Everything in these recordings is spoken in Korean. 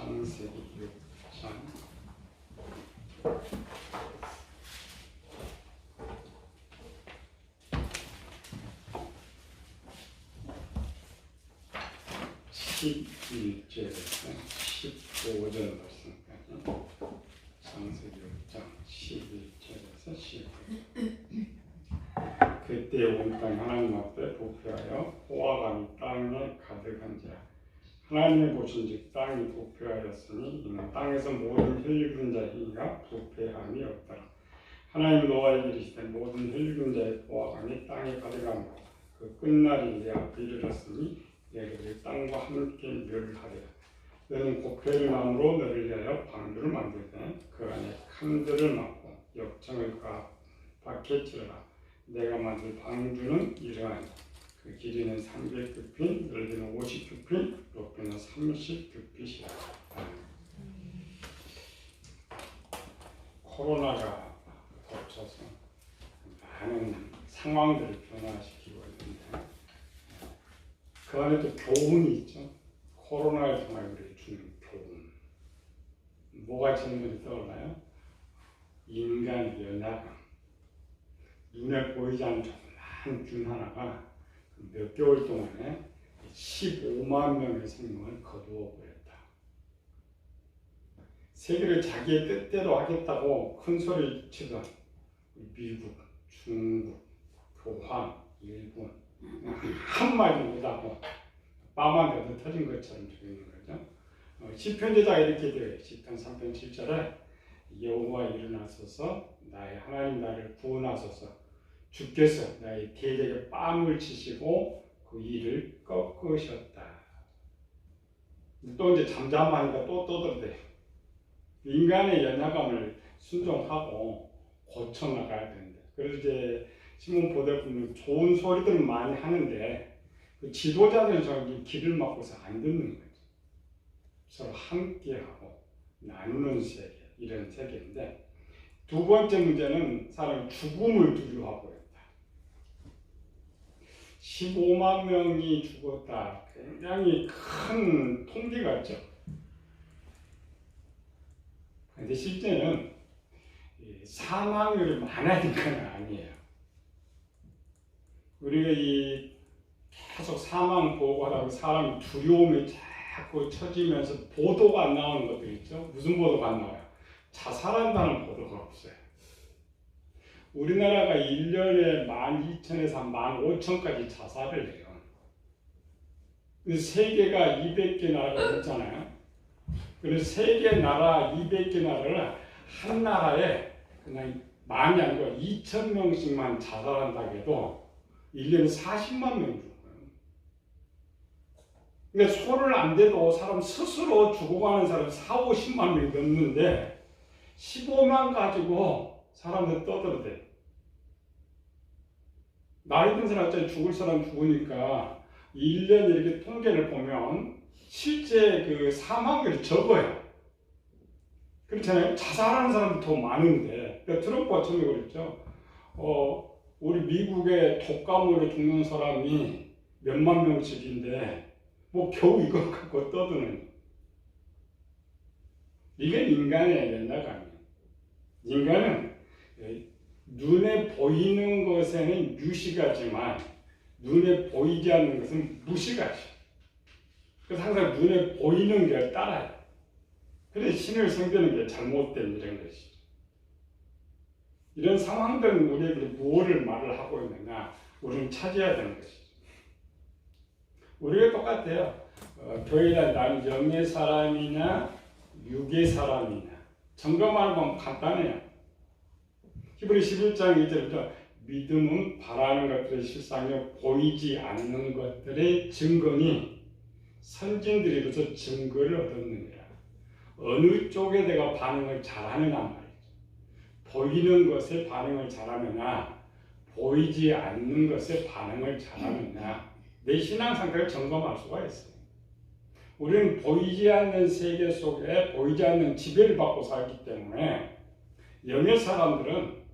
창세기 6장 11절에서 15절 말씀까지 창세기 6장 11절에서 15절. 그때 온 땅 하나님 앞에 부패하여 호화감이 땅에 가득한지라. 하나님이 보신즉 땅이 부패하였으니 이는 땅에서 모든 혈육인 자가 부패함이 없더라. 하나님 노아에게 이르시되 모든 혈육인 자의 호화감이 땅에 가득하므로 그 끝날이 내 앞에 이르렀으니 내가 그 땅과 함께 멸하리라. 너는 고패를 나무로 너를 위하여 방주를 만들되 그 안에 칸들을 막고 역청을 밖에 찌르라. 내가 만들 방주는 이러하니 그 길이는 300규핏, 넓이는 50규핏, 높이는 30규핏이라. 코로나가 겹쳐서 많은 상황들을 변화시키고 있는데 그 안에 또 교훈이 있죠. 코로나를 통해 우리에게 주는 교훈. 뭐가 제일 먼저 떠올라요? 인간 연약함. 눈에 보이지 않는 조그마한 균 하나가 몇 개월 동안에 15만 명의 생명을 거두어 버렸다. 세계를 자기의 뜻대로 하겠다고 큰 소리를 치던 미국, 중국, 교황, 일본 한마디 못하고 빠만 벼도 터진 것처럼 되어 있는 거죠. 시편제자가 이렇게 되어요. 시편 3편 7절에 여호와 일어나소서 나의 하나님 나를 구원하소서. 주께서 나의 대적에 뺨을 치시고 그 일을 꺾으셨다. 또 이제 잠잠하니까 또 떠들대. 인간의 연약함을 순종하고 고쳐나가야 된다. 그래서 이제 시몬 보대꾼은 좋은 소리들은 많이 하는데 그 지도자들은 저기 길을 막고서 안 듣는 거죠. 서로 함께하고 나누는 세계, 이런 세계인데 두 번째 문제는 사람이 죽음을 두려워하고 있다. 15만 명이 죽었다. 굉장히 큰 통계 같죠. 그런데 실제는 사망률이 많아지는 건 아니에요. 우리가 계속 사망 보고하다가 사람이 두려움에 자꾸 처지면서 보도가 안 나오는 것들 있죠. 무슨 보도가 안 나와요? 자살한다는 보도가 없어요. 우리나라가 1년에 12,000에서 15,000까지 자살을 해요. 세계가 200개 나라가 있잖아요. 그래서 세계 나라 200개 나라를 한 나라에 그냥 많이 아니고 2,000명씩만 자살한다고 해도 1년에 40만 명 죽어요. 그러니까 손을 안 대도 사람 스스로 죽어가는 사람 4, 50만 명이 넘는데 15만 가지고 사람들 떠들어대. 나이 든 사람 죽을 사람 죽으니까 1년 이렇게 통계를 보면 실제 그 사망률이 적어요. 그렇잖아요. 자살하는 사람도 더 많은데. 그러니까 트럼프가 처음에 그랬죠. 우리 미국의 독감으로 죽는 사람이 몇만 명씩인데 뭐 겨우 이거 갖고 떠드는. 이게 인간의 연약함이에요. 인간은 눈에 보이는 것에는 유식하지만 눈에 보이지 않는 것은 무식하죠. 그래서 항상 눈에 보이는 걸 따라요. 그래서 신을 섬기는 게 잘못된 이런 것이죠. 이런 상황들은 우리에게 무엇을 말을 하고 있느냐, 우리는 찾아야 되는 것이죠. 우리가 똑같아요. 교회에 나는 영의 사람이냐 육의 사람이냐 점검하는 건 간단해요. 히브리 11장 2절부터 믿음은 바라는 것들의 실상이요 보이지 않는 것들의 증거니 선진들이로서 증거를 얻었느니라. 어느 쪽에 내가 반응을 잘하느냐 말이죠. 보이는 것에 반응을 잘하느냐 보이지 않는 것에 반응을 잘하느냐 내 신앙 상태를 점검할 수가 있어요. 우리는 보이지 않는 세계 속에 보이지 않는 지배를 받고 살기 때문에 영의 사람들은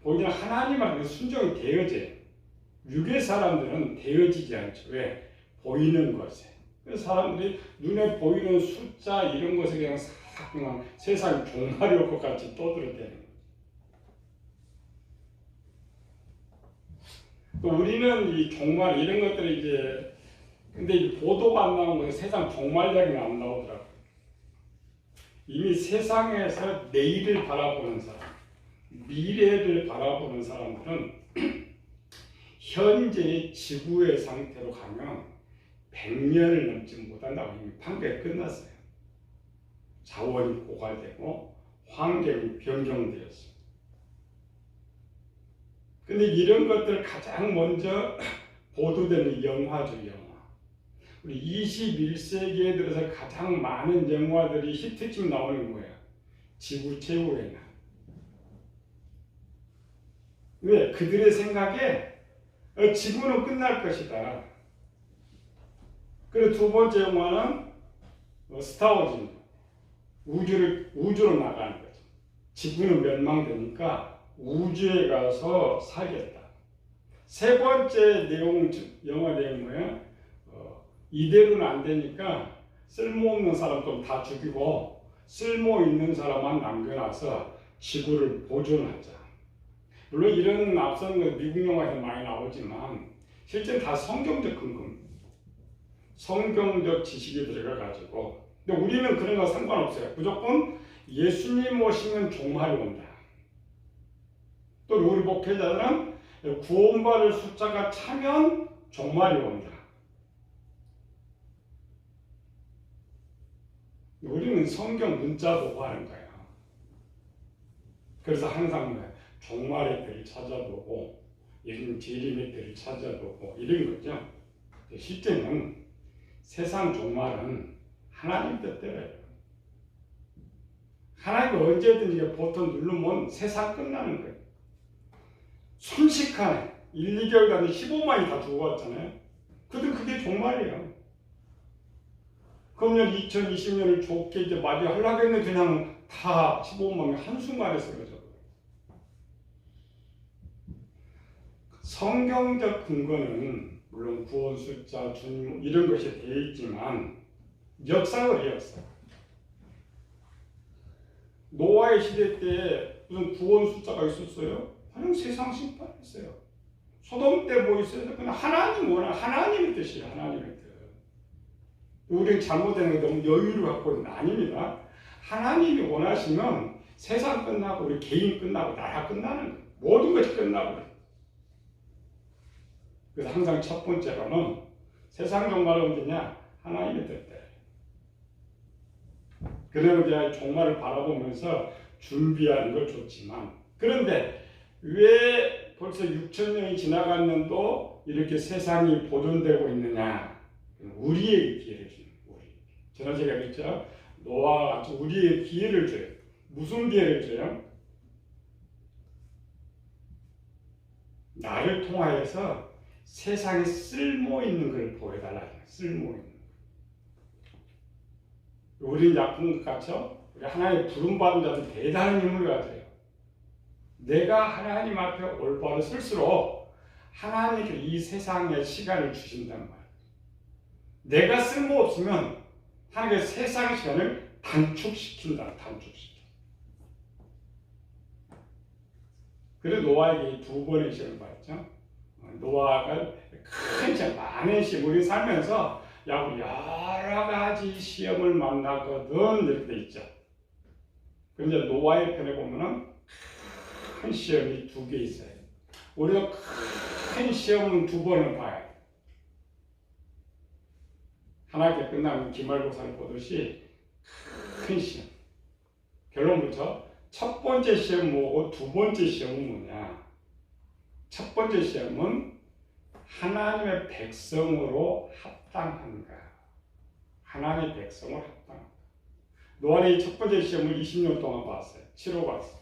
보이지 않는 하나님한테 순종이 되어져요. 육의 사람들은 되어지지 않죠. 왜? 보이는 것에. 그래서 사람들이 눈에 보이는 숫자 이런 것에 그냥 세상 종말이 올 것 같이 떠들어대는 거예요. 우리는 이 종말 이런 것들이 이제 근데 이 보도가 안 나온 것은 세상 종말 이야기는 안 나오더라고요. 이미 세상에서 내일을 바라보는 사람, 미래를 바라보는 사람들은 현재의 지구의 상태로 가면 100년을 넘지 못한다고 이미 판결이 끝났어요. 자원이 고갈되고 환경이 변경되었어요. 근데 이런 것들 가장 먼저 보도되는 영화죠, 영화. 우리 21세기에 들어서 가장 많은 영화들이 히트집 나오는 거예요. 지구 최후의 날. 왜? 그들의 생각에 지구는 끝날 것이다. 그리고 두 번째 영화는 스타워즈입니다. 우주로 나가는 거죠. 지구는 멸망되니까 우주에 가서 살겠다. 세 번째 영화 내용 뭐예요? 이대로는 안 되니까 쓸모없는 사람 좀 다 죽이고 쓸모 있는 사람만 남겨놔서 지구를 보존하자. 물론 이런 앞서는 건 미국 영화에서 많이 나오지만 실제는 다 성경적 근거입니다. 성경적 지식이 들어가가지고. 근데 우리는 그런 거 상관없어요. 무조건 예수님 오시면 종말이 온다. 또 우리 목회자들은 구원받을 숫자가 차면 종말이 온다. 우리는 성경 문자 보고 하는 거예요. 그래서 항상 종말의 때를 찾아보고 이런 재림의 때를 찾아보고 이런 거죠. 실제는 세상 종말은 하나님 뜻대로예요. 하나님이 언제든지 버튼 누르면 세상 끝나는 거예요. 순식간에 1, 2개월 단위 15만이 다 죽어갔잖아요. 근데 그게 종말이에요. 그러면 2020년을 좋게 이제 맞이하려고 했는데 그냥 다 15만이 한순간에 쓰러져. 성경적 근거는 물론 구원 숫자, 주님 이런 것이 되어 있지만 역사가 역사. 노아의 시대 때 무슨 구원 숫자가 있었어요? 그냥 세상 심판했어요. 소돔 때 뭐 있어요? 그냥 하나님 원하 하나님의 뜻이에요. 하나님의 뜻. 우리는 잘못된 게 너무 여유를 갖고 있는 거 아닙니다. 하나님이 원하시면 세상 끝나고 우리 개인 끝나고 나라 끝나는 거예요. 모든 것이 끝나고. 그래서 항상 첫 번째로는 세상 종말은 언제냐? 하나님의 뜻대로. 그러면 이제 종말을 바라보면서 준비하는 건 좋지만 그런데 왜 벌써 6,000년이 지나갔는데도 이렇게 세상이 보존되고 있느냐? 우리의 기회를 주는 우리. 저는 제가 그랬죠. 노아가 같이 우리의 기회를 줘요. 무슨 기회를 줘요? 나를 통하여서 세상에 쓸모 있는 걸 보여달라. 쓸모 있는. 우리는 약한 것 같죠? 우리 하나님의 부름받은 자들 대단한 힘을 가져요. 내가 하나님 앞에 올바로 설수록 하나님께 이 세상에 시간을 주신단 말이에요. 내가 쓸모없으면 하나님의 세상 시간을 단축시킨다. 단축시켜. 그래서 노아에게 두 번의 시험을 받았죠. 노아가 큰 시험, 많은 시험, 우리 살면서 여러 가지 시험을 만났거든 이렇게 돼 있죠. 그런데 노아의 편에 보면은 큰 시험이 두 개 있어요. 우리가 큰 시험은 두 번을 봐야 돼. 하나님께 끝나면 기말고사를 보듯이 큰 시험. 결론 뭐죠? 첫 번째 시험 뭐고 두 번째 시험은 뭐냐? 첫 번째 시험은 하나님의 백성으로 합당한가? 하나님의 백성으로 합당한가? 노아의 첫 번째 시험을 20년 동안 봤어요. 치러봤어요.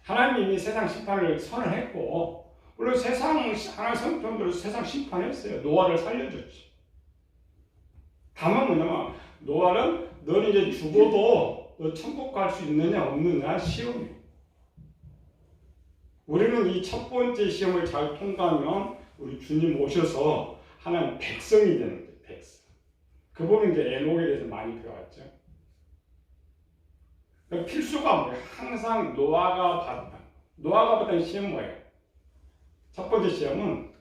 하나님이 세상 심판을 선언했고, 물론 하나님 성품대로 세상 심판했어요. 노아를 살려줬지. 다만 뭐냐면, 노아는 너는 이제 죽어도 너 천국 갈 수 있느냐 없느냐 시험이에요. 우리는 이 첫 번째 시험을 잘 통과하면 우리 주님 오셔서 하나님 백성이 되는 거예요. 백성. 그 부분 이제 에녹에 대해서 많이 배웠죠. 필수가 뭐예요? 항상 노아가 받은 시험 뭐예요? 첫 번째 시험은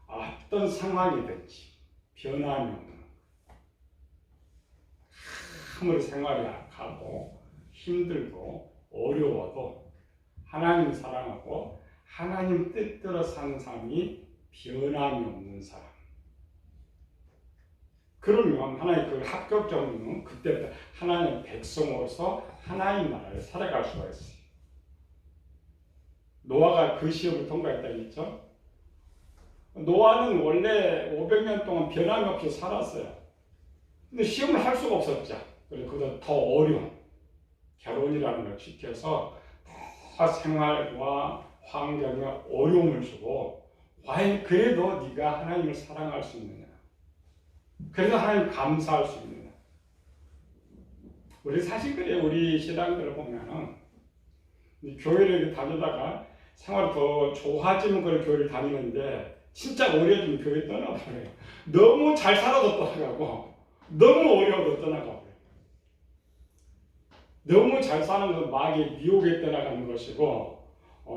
어떤 상황이든지 변함이 없는 아무리 생활이 악하고 힘들고 어려워도 하나님 사랑하고 하나님 뜻대로 사는 삶이 변함이 없는 사람. 그러면 하나님 그 합격적으로는 그때부터 하나님 백성으로서 하나님 나라를 살아갈 수가 있어요. 노아가 그 시험을 통과했다고 했죠. 노아는 원래 500년 동안 변함이 없이 살았어요. 근데 시험을 할 수가 없었죠. 그래서 그보다 더 어려운 결혼이라는 걸 지켜서 더 생활과 환경에 어려움을 주고 과연 그래도 네가 하나님을 사랑할 수 있느냐? 그래서 하나님 감사할 수 있느냐? 우리 사실 그래요. 우리 신앙들을 보면은 교회를 다니다가 생활이 더 좋아지면 그런 교회를 다니는데 진짜 어려워지면 교회 떠나버려요. 너무 잘 살아도 떠나가고 너무 어려워도 떠나가고 너무 잘 사는 것은 마귀의 미혹에 떠나가는 것이고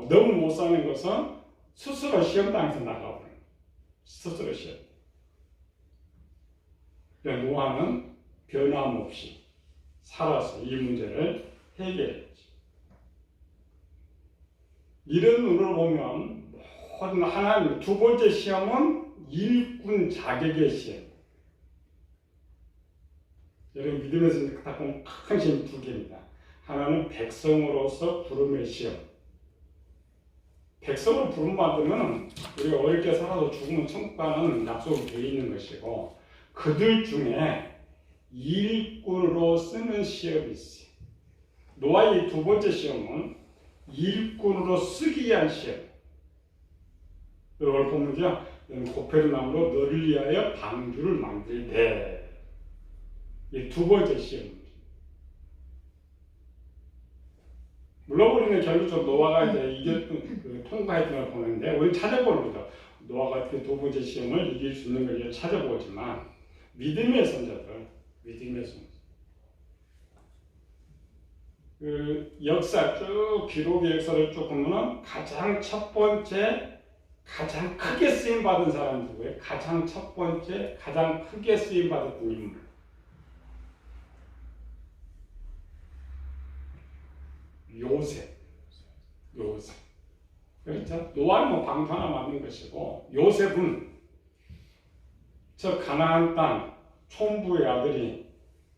너무 못 사는 것은 스스로 시험당해서 나가버려요. 스스로 시험. 노아는 변함없이 살아서 이 문제를 해결했지. 이런 눈으로 보면 모든 하나님 두 번째 시험은 일꾼 자격의 시험. 여러분 믿음에서 딱 보면 큰 시험 두 개입니다. 하나는 백성으로서 부름의 시험. 백성으로 부름 받으면 우리가 어렵게 살아도 죽으면 천국 가는 약속이 되어 있는 것이고 그들 중에 일꾼으로 쓰는 시험이 있어요. 노아의 두 번째 시험은 일꾼으로 쓰기 위한 시험. 이걸 보면요, 고페르나무로 너를 위하여 방주를 만들되. 이 두 번째 시험입니다. 물론 우리는 결국적으로 노아가 이제 통과했던 걸 보는데, 우리 찾아보는 거죠. 노아가 그 두 번째 시험을 이길 수 있는 걸 찾아보지만, 믿음의 선자들, 그 역사 쭉 기록의 역사를 쭉 보면은 가장 첫 번째 가장 크게 쓰임 받은 사람 누구예요? 가장 첫 번째 가장 크게 쓰임 받았던 인물 요셉. 그렇죠? 노아는 뭐 방주 하나 만든 것이고 요셉은 저 가나안 땅 총부의 아들이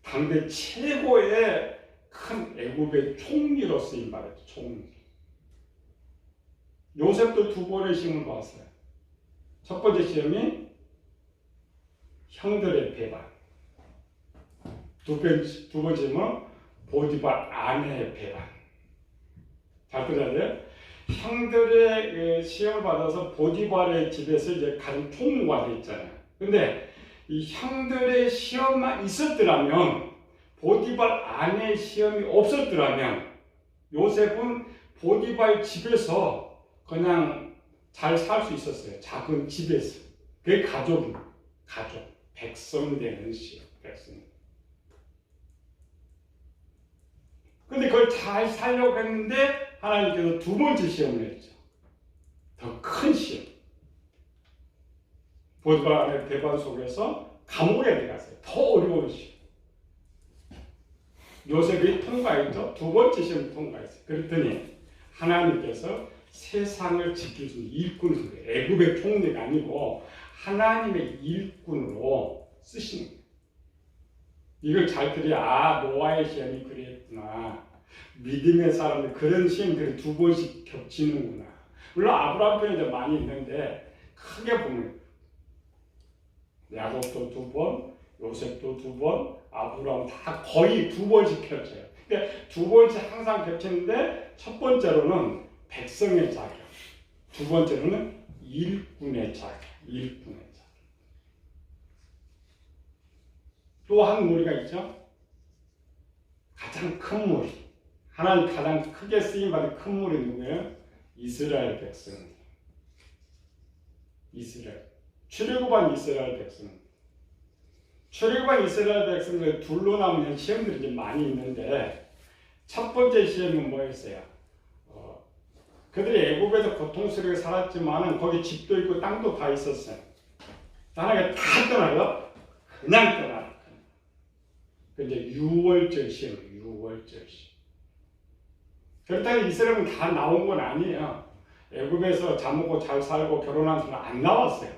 당대 최고의 큰 애굽의 총리로 쓰임 받았죠. 총리. 요셉도 두 번의 시험을 받았어요. 첫 번째 시험이 형들의 배반. 두 번째 시험은 보디발 아내의 배반. 잘 들어야 돼요. 형들의 시험을 받아서 보디발의 집에서 이제 가장 총무가 돼 있잖아요. 근데 이 형들의 시험만 있었더라면 보디발 아내의 시험이 없었더라면 요셉은 보디발 집에서 그냥 잘 살 수 있었어요. 작은 집에서. 그게 가족, 백성 되는 시험, 백성. 근데 그걸 잘 살려고 했는데 하나님께서 두 번째 시험을 했죠. 더 큰 시험. 보디발 아내의 배반 속에서 감옥에 들어갔어요. 더 어려운 시험. 요셉이 통과했죠. 두 번째 시험 통과했어요. 그랬더니 하나님께서 세상을 지킬 수 있는 일꾼, 애굽의 총리가 아니고 하나님의 일꾼으로 쓰시는 거예요. 이걸 잘 들어야 노아의 시험이 그랬구나. 믿음의 사람들 그런 시험들이 두 번씩 겹치는구나. 물론 아브라함 편에도 많이 있는데 크게 보면 야곱도 두 번, 요셉도 두 번, 아브라함 다 거의 두 번씩 겹쳐요. 근데 두 번째 항상 겹치는데 첫 번째로는 백성의 자격, 두 번째로는 일꾼의 자격. 또 한 무리가 있죠. 가장 큰 무리. 하나님 가장 크게 쓰임받은 큰 무리 누구예요? 이스라엘 백성. 이스라엘. 출애굽한 이스라엘 백성. 출애굽한 이스라엘 백성들 둘로 나오는 시험들이 이제 많이 있는데 첫 번째 시험은 뭐였어요? 그들이 애굽에서 고통스럽게 살았지만은 거기 집도 있고 땅도 다 있었어요. 하나님이 다 떠나요. 그냥 떠나. 근데 유월절 시험, 유월절 시험. 그렇다고 이스라엘은 다 나온 건 아니에요. 애굽에서 잘 먹고 잘 살고 결혼한 사람 안 나왔어요.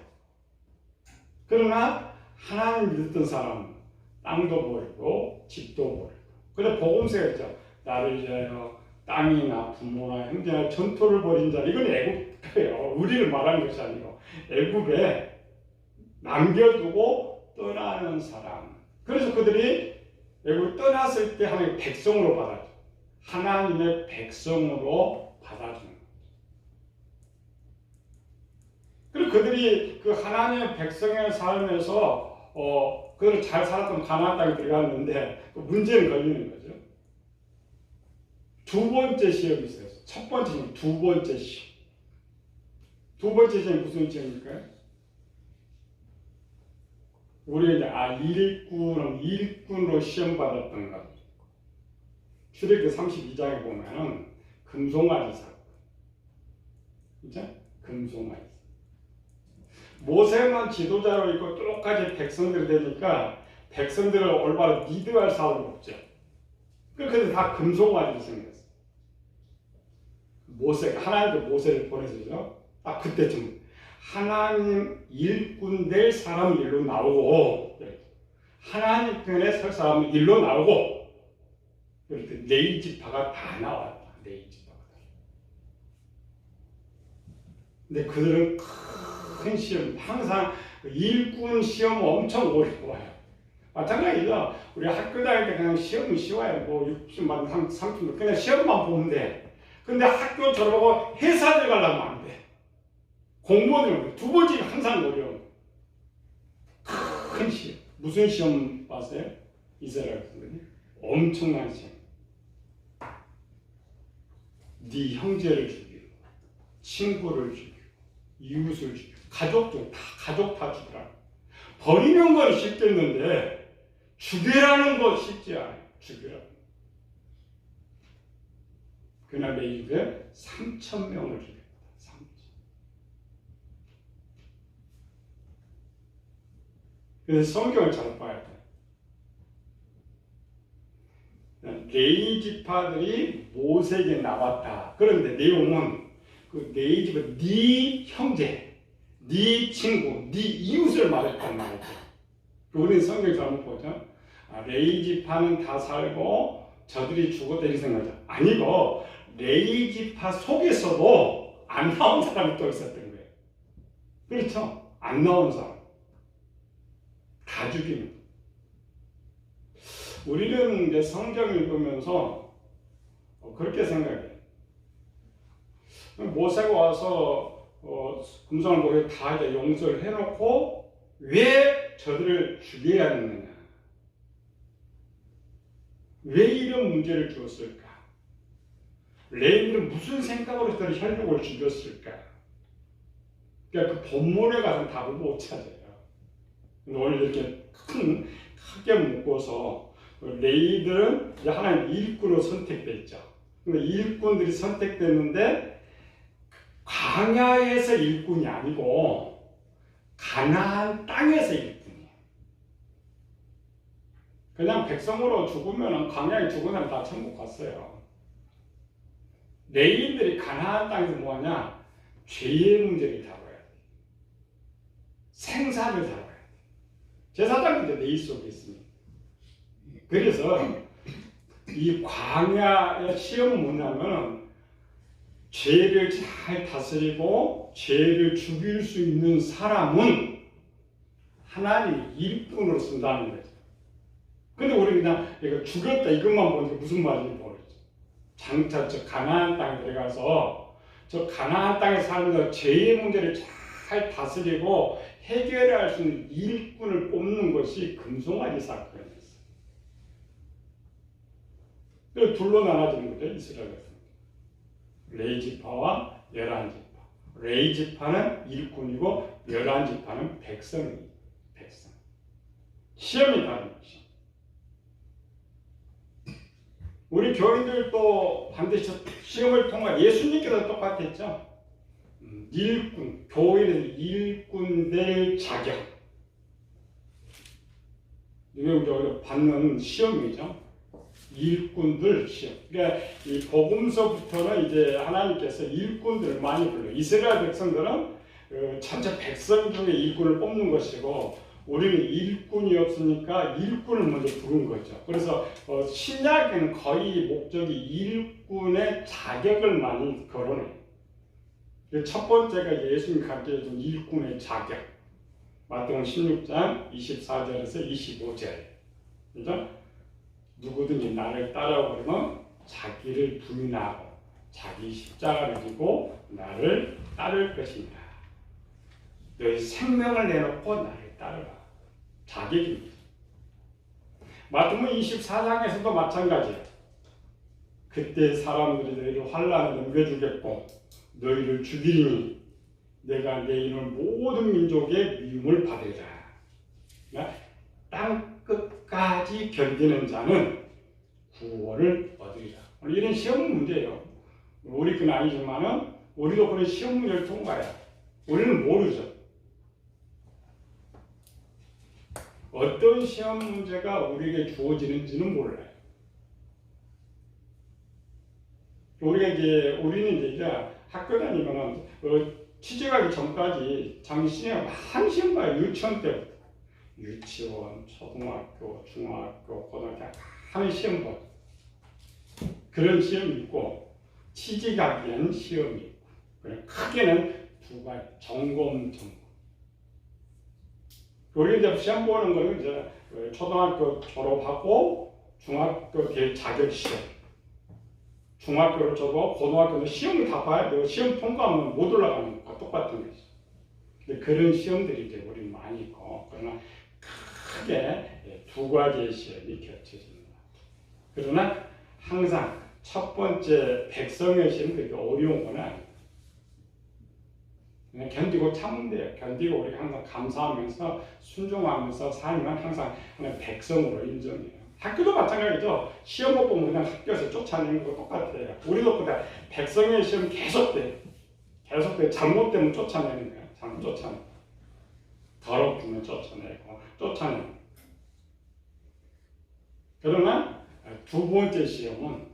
그러나 하나님 믿었던 사람은 땅도 버리고 집도 버리고. 그래서 복음서가 있죠. 나를 위하여 땅이나 부모나 형제나 전토를 벌인 자. 이건 애굽이에요. 우리를 말하는 것이 아니고 애굽에 남겨두고 떠나는 사람. 그래서 그들이 애굽을 떠났을 때 하나님의 백성으로 받아줘. 하나님의 백성으로 받아주는 거죠. 그리고 그들이 그 하나님의 백성의 삶에서 그들을 잘 살았던 가나안 땅에 들어갔는데 그 문제는 걸리는 거죠. 두 번째 시험이 있어요. 첫 번째는 두 번째 시험. 두 번째 시험이 무슨 시험일까요? 우리가 이제 일꾼으로 시험 받았던 것. 출애굽기 32장에 보면은 금송아지 사건. 그죠? 금송아지. 모세만 지도자로 있고 똑같이 백성들이 되니까 백성들을 올바로 리드할 사람이 없죠. 그래서 다 금송아지로 생겼어요. 하나님도 모세를 보내서죠. 딱 그때쯤 하나님 일꾼 될 사람은 일로 나오고 하나님 편에 설 사람은 일로 나오고 그럴 때 네 지파가 다 나왔다. 네 지파가. 근데 그들은 큰 시험, 항상 일꾼 시험 엄청 어려워요. 마찬가지죠. 우리 학교 다닐 때 그냥 시험은 쉬워요. 뭐 60만, 30만 그냥 시험만 보면 돼. 근데 학교 졸업하고 회사를 가려면 안 돼. 공무원은 두 번째가 항상 어려워. 큰 시험. 무슨 시험 봤어요? 이스라엘 백성들이? 엄청난 시험. 네 형제를 죽이고, 친구를 죽이고, 이웃을 죽이고, 가족 다 죽이라. 버리는 건 쉽겠는데 죽이라는 건 쉽지 않아요. 죽이라. 그날 내 입에 3,000명을 죽였다. 3,000. 그래서 성경을 잘 봐야 돼. 레위 지파들이 모세에게 나왔다. 그런데 내용은 그 레위 지파 네 형제, 네 친구, 네 이웃을 말했단 말이죠. 우리는 성경 잘못 보죠. 레위 지파는 다 살고 저들이 죽었다 이렇게 생각하죠. 아니고 레위 지파 속에서도 안 나온 사람이 또 있었던 거예요. 그렇죠? 안 나온 사람. 다 죽이는 거예요. 우리는 이제 성경을 읽으면서 그렇게 생각해요. 모세가 와서 금송을 모두 다 이제 용서를 해놓고 왜 저들을 죽여야 했느냐? 왜 이런 문제를 주었을까? 레위인들은 무슨 생각으로 저들의 혈육을 죽였을까? 그러니까 그 본문에 가서 답을 못 찾아요. 오늘 이렇게 크게 묶어서 레위들은 이제 하나님 일꾼으로 선택됐죠. 근데 일꾼들이 선택됐는데 광야에서 일꾼이 아니고 가나안 땅에서 일꾼이에요. 그냥 백성으로 죽으면 광야에 죽은 사람 다 천국 갔어요. 레위인들이 가나안 땅에서 뭐하냐? 죄의 문제를 다뤄야 돼. 생사를 다뤄야 돼. 제사장도 레위 속에 있습니다. 그래서 이 광야의 시험은 뭐냐면 죄를 잘 다스리고 죄를 죽일 수 있는 사람은 하나님이 일꾼으로 쓴다는 거죠. 근데 우리 그냥 이거 죽였다 이것만 보니까 무슨 말인지 모르죠. 장차 저 가나안 땅에 들어가서 저 가나안 땅에 살면서 죄의 문제를 잘 다스리고 해결할 수 있는 일꾼을 뽑는 것이 금송아지 사건이었어요. 그래서 둘로 나눠지는 거죠. 이스라엘 백성. 레위 지파와 열한 지파. 레위 지파는 일꾼이고 11지파는 백성이 백성. 시험이 다른 거죠. 우리 교인들도 반드시 시험을 통해 예수님께서 똑같았죠. 일꾼, 교회는 일꾼 될 자격. 이게 받는 시험이죠. 일꾼들 시험. 그러니까 이 복음서부터는 이제 하나님께서 일꾼들을 많이 불러요. 이스라엘 백성들은 전체 백성 중에 일꾼을 뽑는 것이고 우리는 일꾼이 없으니까 일꾼을 먼저 부른 거죠. 그래서 신약에는 거의 목적이 일꾼의 자격을 많이 거론해요. 첫 번째가 예수님이 가르쳐준 일꾼의 자격. 마태복음 16장 24절에서 25절. 그죠? 누구든지 나를 따라오려면 자기를 부인하고 자기 십자가를 지고 나를 따를 것입니다. 너희 생명을 내놓고 나를 따르라. 자격입니다. 마태복음 24장에서도 마찬가지예요. 그때 사람들이 너희를 환난에 넘겨주겠고 너희를 죽이리니 내가 내 이름을 모든 민족의 미움을 받으리라. 그러니까 땅 끝까지 견디는 자는 구원을 얻으리라. 이런 시험 문제예요. 우리 건 아니지만은 우리도 그런 시험 문제를 통과해요. 우리는 모르죠. 어떤 시험 문제가 우리에게 주어지는지는 몰라요. 우리는 이제 학교 다니면은 취직하기 전까지 장시에 많은 시험 봐요. 유치원 때부터. 유치원, 초등학교, 중학교, 고등학교 많은 시험 봐요. 그런 시험이 있고 취직하기 위한 시험이 있고 크게는 두 가지. 점검. 우리 이제 시험 보는 거는 이제 초등학교 졸업하고 중학교 될 자격 시험. 중학교를 졸업하고 고등학교는 시험을 다 봐야 돼요. 시험 통과하면 못 올라가는 거 똑같은 거죠. 근데 그런 시험들이 이제 우리 많이 있고 그러나 크게 두 가지의 시험이 겹쳐집니다. 그러나 항상 첫 번째 백성의 시험은 그렇게 어려운 건 아니에요. 그냥 견디고 참으면 돼요. 견디고 우리 항상 감사하면서 순종하면서 살면 항상 하나의 백성으로 인정해요. 학교도 마찬가지죠. 시험 못 보면 그냥 학교에서 쫓아내는 거 똑같아요. 우리도 그냥 백성의 시험 계속돼. 잘못되면 쫓아내는 거예요. 잘못 쫓아내고. 더럽으면 쫓아내고, 쫓아내고. 그러나 두 번째 시험은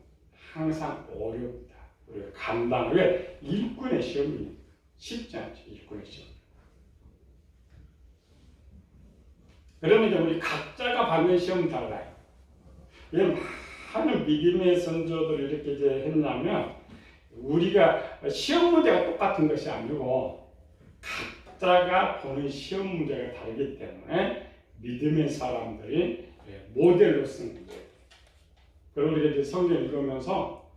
항상 어렵다. 우리가 감당. 왜? 일꾼의 시험이 쉽지 않죠. 일꾼의 시험. 그러면 이제 우리 각자가 받는 시험은 달라요. 왜 많은 믿음의 선조들이 이렇게 이제 했냐면 우리가 시험 문제가 똑같은 것이 아니고 각자가 보는 시험 문제가 다르기 때문에 믿음의 사람들이 모델로 쓰는 거예요. 그리고 우리가 이제 성경 읽으면서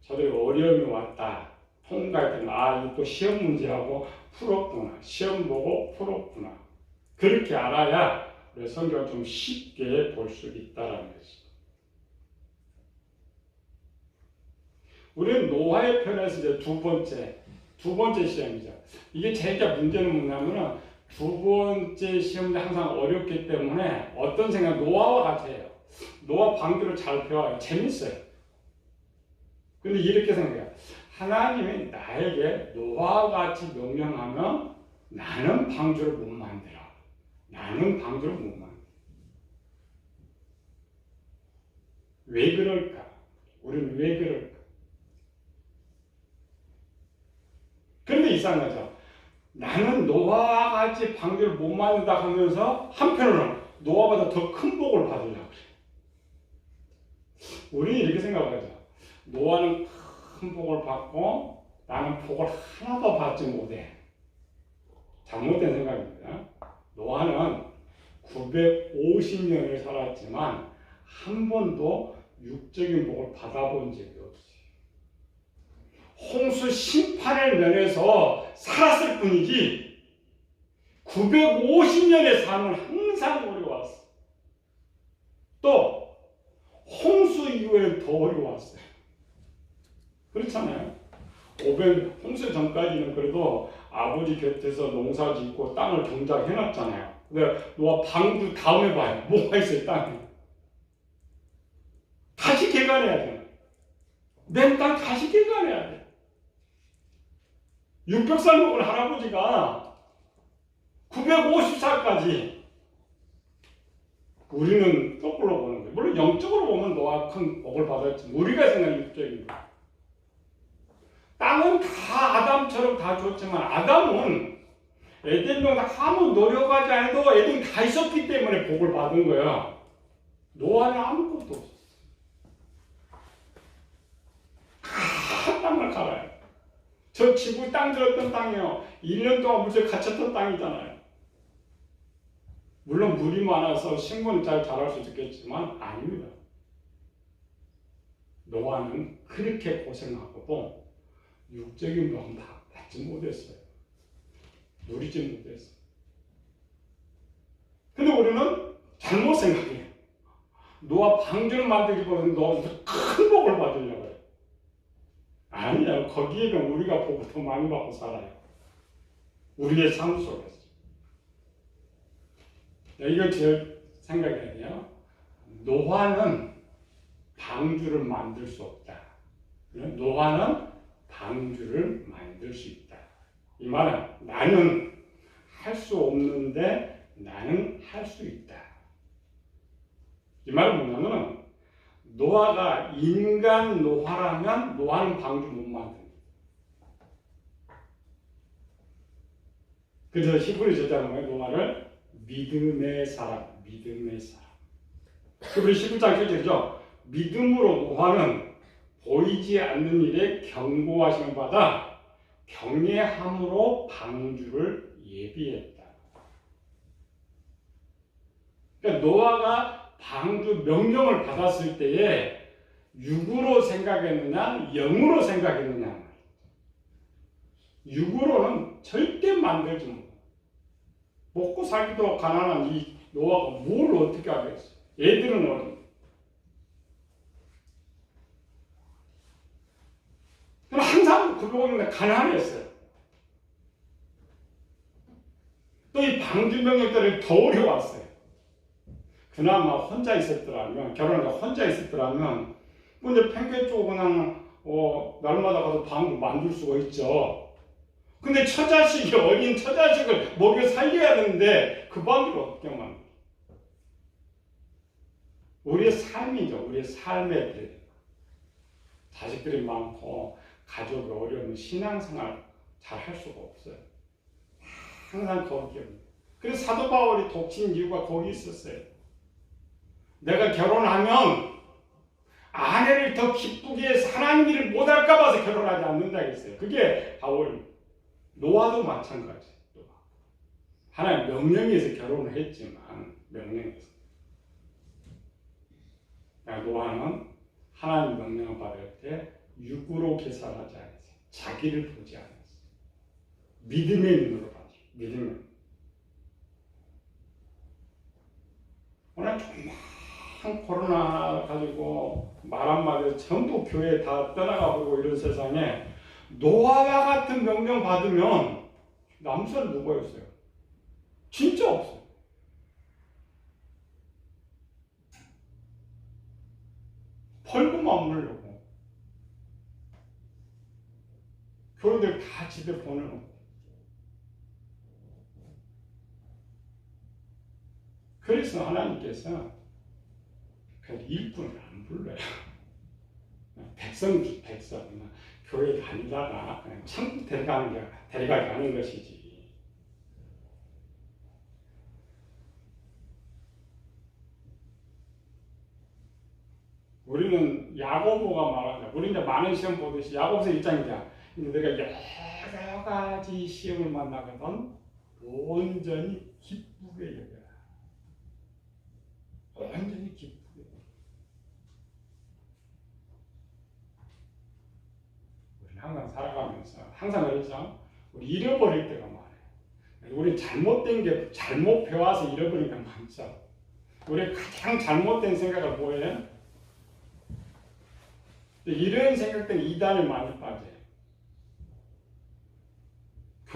저들이 어려움이 왔다. 통과했더니 이거 시험 문제하고 풀었구나. 시험 보고 풀었구나. 그렇게 알아야 우리 성경을 좀 쉽게 볼 수 있다는 것이죠. 우리는 노아의 편에서 이제 두 번째 시험이죠. 이게 제일 문제는 뭐냐면은 두 번째 시험이 항상 어렵기 때문에 어떤 생각, 노아와 같아요. 노아 방주를 잘 배워요. 재밌어요. 근데 이렇게 생각해요. 하나님이 나에게 노아와 같이 명령하면 나는 방주를 못 만들어. 나는 방주를 못 만들어. 왜 그럴까? 우리는 왜 그럴까? 그런데 이상하죠. 나는 노아와 같이 방주를 못 만든다 하면서 한편으로는 노아보다 더 큰 복을 받으려고 그래요. 우리는 이렇게 생각하죠. 노아는 큰 복을 받고 나는 복을 하나도 받지 못해. 잘못된 생각입니다. 노아는 950년을 살았지만 한 번도 육적인 복을 받아본 적이 없어요. 홍수 심판을 면해서 살았을 뿐이지 950년의 삶은 항상 어려웠어. 또 홍수 이후에는 더 어려웠어요. 그렇잖아요. 500 홍수 전까지는 그래도 아버지 곁에서 농사 짓고 땅을 경작해놨잖아요. 근데 노아 방주 다음에 봐요. 뭐가 있어요, 땅에? 다시 개간해야 돼. 내 땅 다시 개간해야 돼. 600살 먹은 할아버지가 954까지 우리는 거꾸로 보는 거예요. 물론 영적으로 보면 노아 큰 복을 받았지. 우리가 생각하는 육적인 거. 땅은 다 아담처럼 다 좋지만 아담은 에덴동 아무 노력하지 않아도 에덴 다 있었기 때문에 복을 받은 거야. 노아는 아무것도 없었어. 다 땅을 갈아요. 저 지구 땅 들었던 땅이에요. 1년 동안 물에 갇혔던 땅이잖아요. 물론 물이 많아서 식물은 잘 자랄 수 있겠지만 아닙니다. 노아는 그렇게 고생하고도 육적인 복은 다 받지 못했어요. 누리지 못했어요. 근데 우리는 잘못 생각해요. 노아 방주를 만들기보다는 노아한테 큰 복을 받으려고 해요. 아니야. 거기에는 우리가 복을 더 많이 받고 살아요. 우리의 삶 속에서. 이거 제 생각이에요. 노아는 방주를 만들 수 없다. 노아는 방주를 만들 수 있다. 이 말은 나는 할 수 없는데 나는 할 수 있다. 이 말은 뭐냐면 노아가 인간 노아라면 노아는 방주 못 만든다. 그래서 히브리 저자는 노아를 믿음의 사람, 믿음의 사람. 히브리 19장 7절이죠. 믿음으로 노아는 보이지 않는 일에 경고하심을 받아 경외함으로 방주를 예비했다. 그러니까 노아가 방주 명령을 받았을 때에 육으로 생각했느냐, 영으로 생각했느냐. 육으로는 절대 만들지 못해. 먹고 살기도 가난한 이 노아가 뭘 어떻게 하겠어? 얘들은 어디? 항상 굴복했는데 가난했어요. 또 이 방주 명령들을 더 어려웠어요. 그나마 혼자 있었더라면, 결혼해서 혼자 있었더라면, 근데 팽개치고 그냥, 날마다 가서 방주 만들 수가 있죠. 근데 처자식이, 어린 처자식을 먹여 살려야 되는데, 그 방주를 어떻게 만들어? 우리의 삶이죠. 우리의 삶에 대해. 자식들이 많고, 가족이 어려우면 신앙생활 잘 할 수가 없어요. 항상 거기에. 그래서 사도 바울이 독신 이유가 거기 있었어요. 내가 결혼하면 아내를 더 기쁘게 해서 하나님 일을 못할까 봐서 결혼하지 않는다 했어요. 그게 바울. 노아도 마찬가지. 하나님 명령에서 결혼을 했지만 명령에서. 노아는 하나님 명령을 받을 때 육으로 계산하지 않았어요. 자기를 보지 않았어요. 믿음의 눈으로 봤어요. 믿음의. 오늘 정말 코로나 가지고 말 한마디로 전부 교회 다 떠나가고 이런 세상에 노아와 같은 명령 받으면 남은 사람 누가 있어요? 진짜 없어요. 벌금 안 물려고. 교회들 다 집에 보내놓고. 그래서 하나님께서 그 일꾼을 안 불러요. 백성, 교회 다니다가 그냥 천국 데려가는 것이지. 우리는 야고보가 말한다. 우리 이제 많은 시험 보듯이 야고보서 1장이자 내가 여러 가지 시험을 만나거든 온전히 기쁘게 여겨라. 완전히 기쁘게. 우리는 항상 살아가면서 항상 그렇죠. 우리 잃어버릴 때가 많아요. 우리 잘못된 게 잘못 배워서 잃어버린 게 많죠. 우리 가장 잘못된 생각은 뭐예요? 이런 생각들은 이단에 많이 빠져요.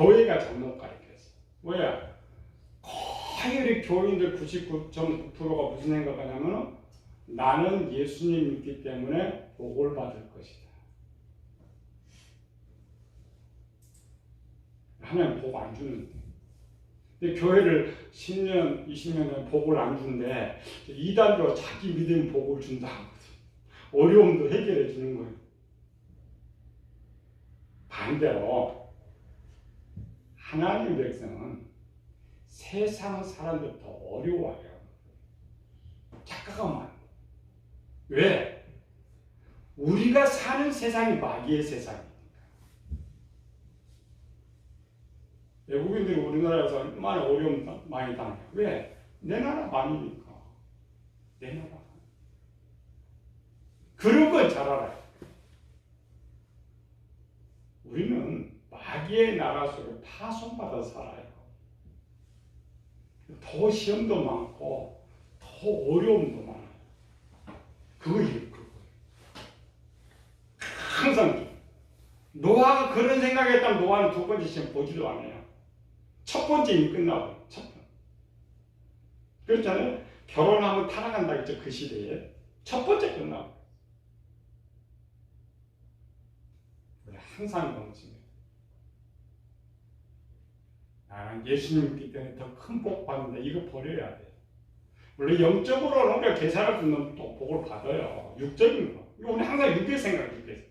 교회가 잘못 가르쳤어. 뭐야? 거의 우리 교인들 99.9%가 무슨 생각하냐면 나는 예수님 믿기 때문에 복을 받을 것이다. 하나님 복 안 주는데. 근데 교회를 10년, 20년에 복을 안 준대. 이단도 자기 믿음 복을 준다. 어려움도 해결해 주는 거예요. 반대로 하나님의 백성은 세상 사람들 더 어려워요. 착각하면 안 돼. 왜? 우리가 사는 세상이 마귀의 세상이니까. 외국인들이 우리나라에서 얼마나 어려움 많이 당해요. 왜? 내 나라 많으니까. 내 나라. 그런 건 잘 알아요. 우리는 마귀의 나라 속에 파송받아 살아요. 더 시험도 많고 더 어려움도 많아요. 그거 일으킬 거예요. 항상 노아가 그런 생각했다면 노아는 두 번째 시험 보지도 않아요. 첫 번째 이미 끝나고 첫 번째. 그렇잖아요. 결혼하면 타락한다 했죠. 그 시대에 첫 번째 끝나고. 항상 넘칩니다. 나는 예수님 믿기 때문에 더 큰 복 받는다. 이거 버려야 돼. 원래 영적으로는 우리가 계산할 수 있는 또 복을 받아요. 육적인 거. 우리 항상 육의 생각, 육의 생각.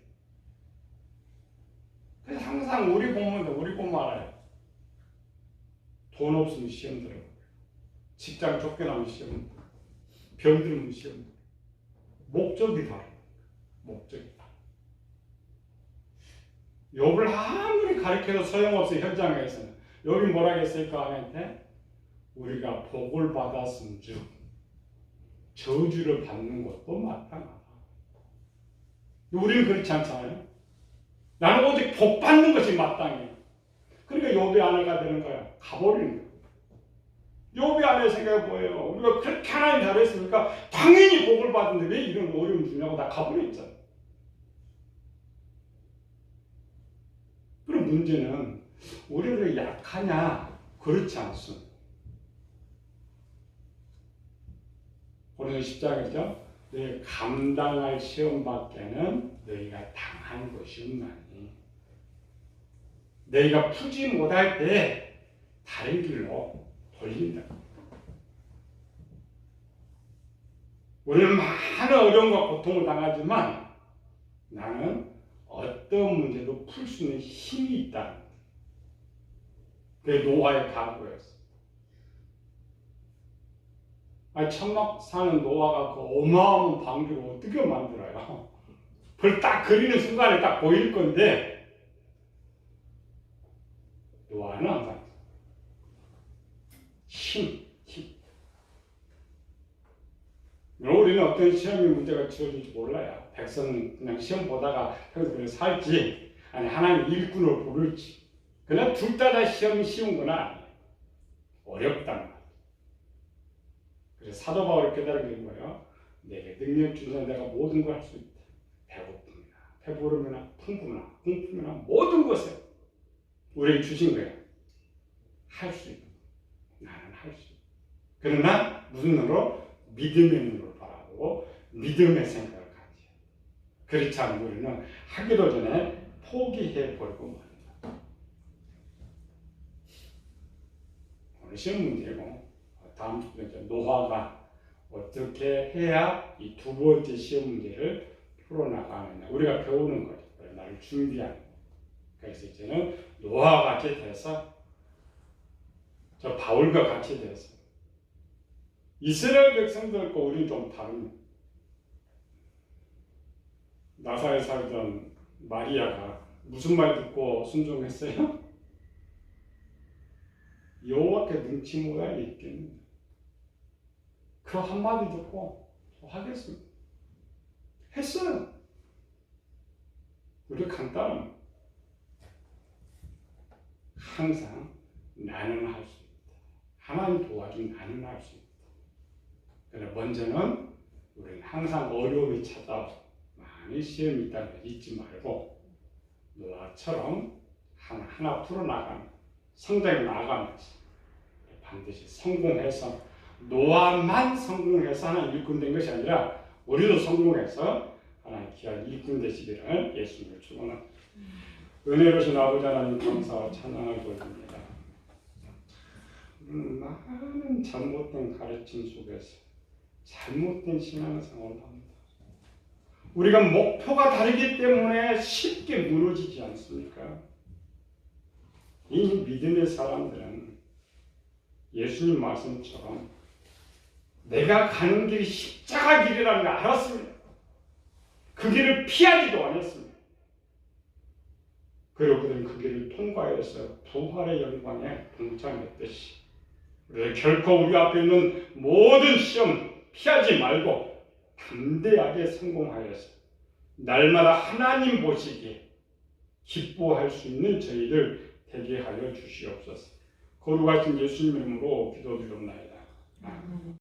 그래서 항상 우리 보면 알아요. 돈 없으면 시험 들어요. 직장 쫓겨나면 시험 들어요. 병들면 시험 들어요. 목적이 다르요. 목적이 다르요. 욥을 아무리 가르쳐도 소용없어. 현장에서는 여기 뭐라 했을까 하는데 우리가 복을 받았음즉 저주를 받는 것도 마땅하다. 우리는 그렇지 않잖아요. 나는 오직 복 받는 것이 마땅해. 그러니까 욥의 아내가 되는 거야. 가버리는 거야. 욥의 아내 생각해 보여요. 우리가 그렇게 하나님 잘했으니까 당연히 복을 받는데 왜 이런 어려움 주냐고 나 가버렸잖아. 그럼 문제는 우리가 왜 약하냐? 그렇지 않습니다. 오늘 10장이죠. 너희 감당할 시험밖에는 너희가 당한 것이 없나니 너희가 풀지 못할 때 다른 길로 돌린다. 우리는 많은 어려움과 고통을 당하지만 나는 어떤 문제도 풀 수 있는 힘이 있다. 그게 노아의 각오였어. 천막 사는 노아가 그 어마어마한 방주를 어떻게 만들어요? 그걸 딱 그리는 순간에 딱 보일 건데 노아는 항상 힘. 우리는 어떤 시험이 문제가 지어질지 몰라요. 백성은 그냥 시험 보다가 그냥 살지, 아니 하나님 일꾼을 부를지. 그러나 둘 다 시험이 쉬운 건 아니에요. 어렵단 말이에요. 그래서 사도 바울이 깨달은 거예요. 내게 능력 주는 내가 모든 걸 할 수 있다. 배고픔이나 배부름이나 풍품이나 모든 것을 우리에게 주신 거예요. 할 수 있다. 나는 할 수 있다. 그러나 무슨 눈으로? 믿음의 눈으로 바라보고 믿음의 생각을 가지요. 그렇지 않으면 우리는 하기도 전에 포기해버리고 말입니다. 오늘 시험 문제고 다음 주에 노아가 어떻게 해야 이 두 번째 시험 문제를 풀어나가느냐 우리가 배우는 거죠. 나를 준비하는 거예요. 그래서 이제는 노아와 같이 돼서 저 바울과 같이 돼서 이스라엘 백성들과 우리는 좀 다릅니다. 나사에 살던 마리아가 무슨 말 듣고 순종했어요? 여호와께 능치 못할 일 있겠는데 그 한마디 듣고 하겠습니다. 했어요. 우리 간단합니다. 항상 나는 할 수 있다. 하나님 도와준 나는 할 수 있다. 그러나 먼저는 우리는 항상 어려움이 찾아와서 많이 시험이 있다는 걸 잊지 말고 노아처럼 하나하나 풀어나가는 성장해 나가면서 반드시 성공해서 노아만 성공해서 하나님 일꾼 된 것이 아니라 우리도 성공해서 하나님 귀한 일꾼 되시기를 예수님을 축원합니다. 은혜로신 아버지 하나님 감사와 찬양을 돌립니다. 많은 잘못된 가르침 속에서 잘못된 신앙생활을 합니다. 우리가 목표가 다르기 때문에 쉽게 무너지지 않습니까? 이 믿음의 사람들은 예수님 말씀처럼 내가 가는 길이 십자가 길이라는 걸 알았습니다. 그 길을 피하지도 않았습니다. 그리고 그들은 그 길을 통과해서 부활의 영광에 동참했듯이 우리가 결코 우리 앞에 있는 모든 시험 피하지 말고 담대하게 성공하여서 날마다 하나님 보시기에 기뻐할 수 있는 저희들 되게 하여 주시옵소서. 거룩하신 예수님 이름으로 기도드립니다. 아멘.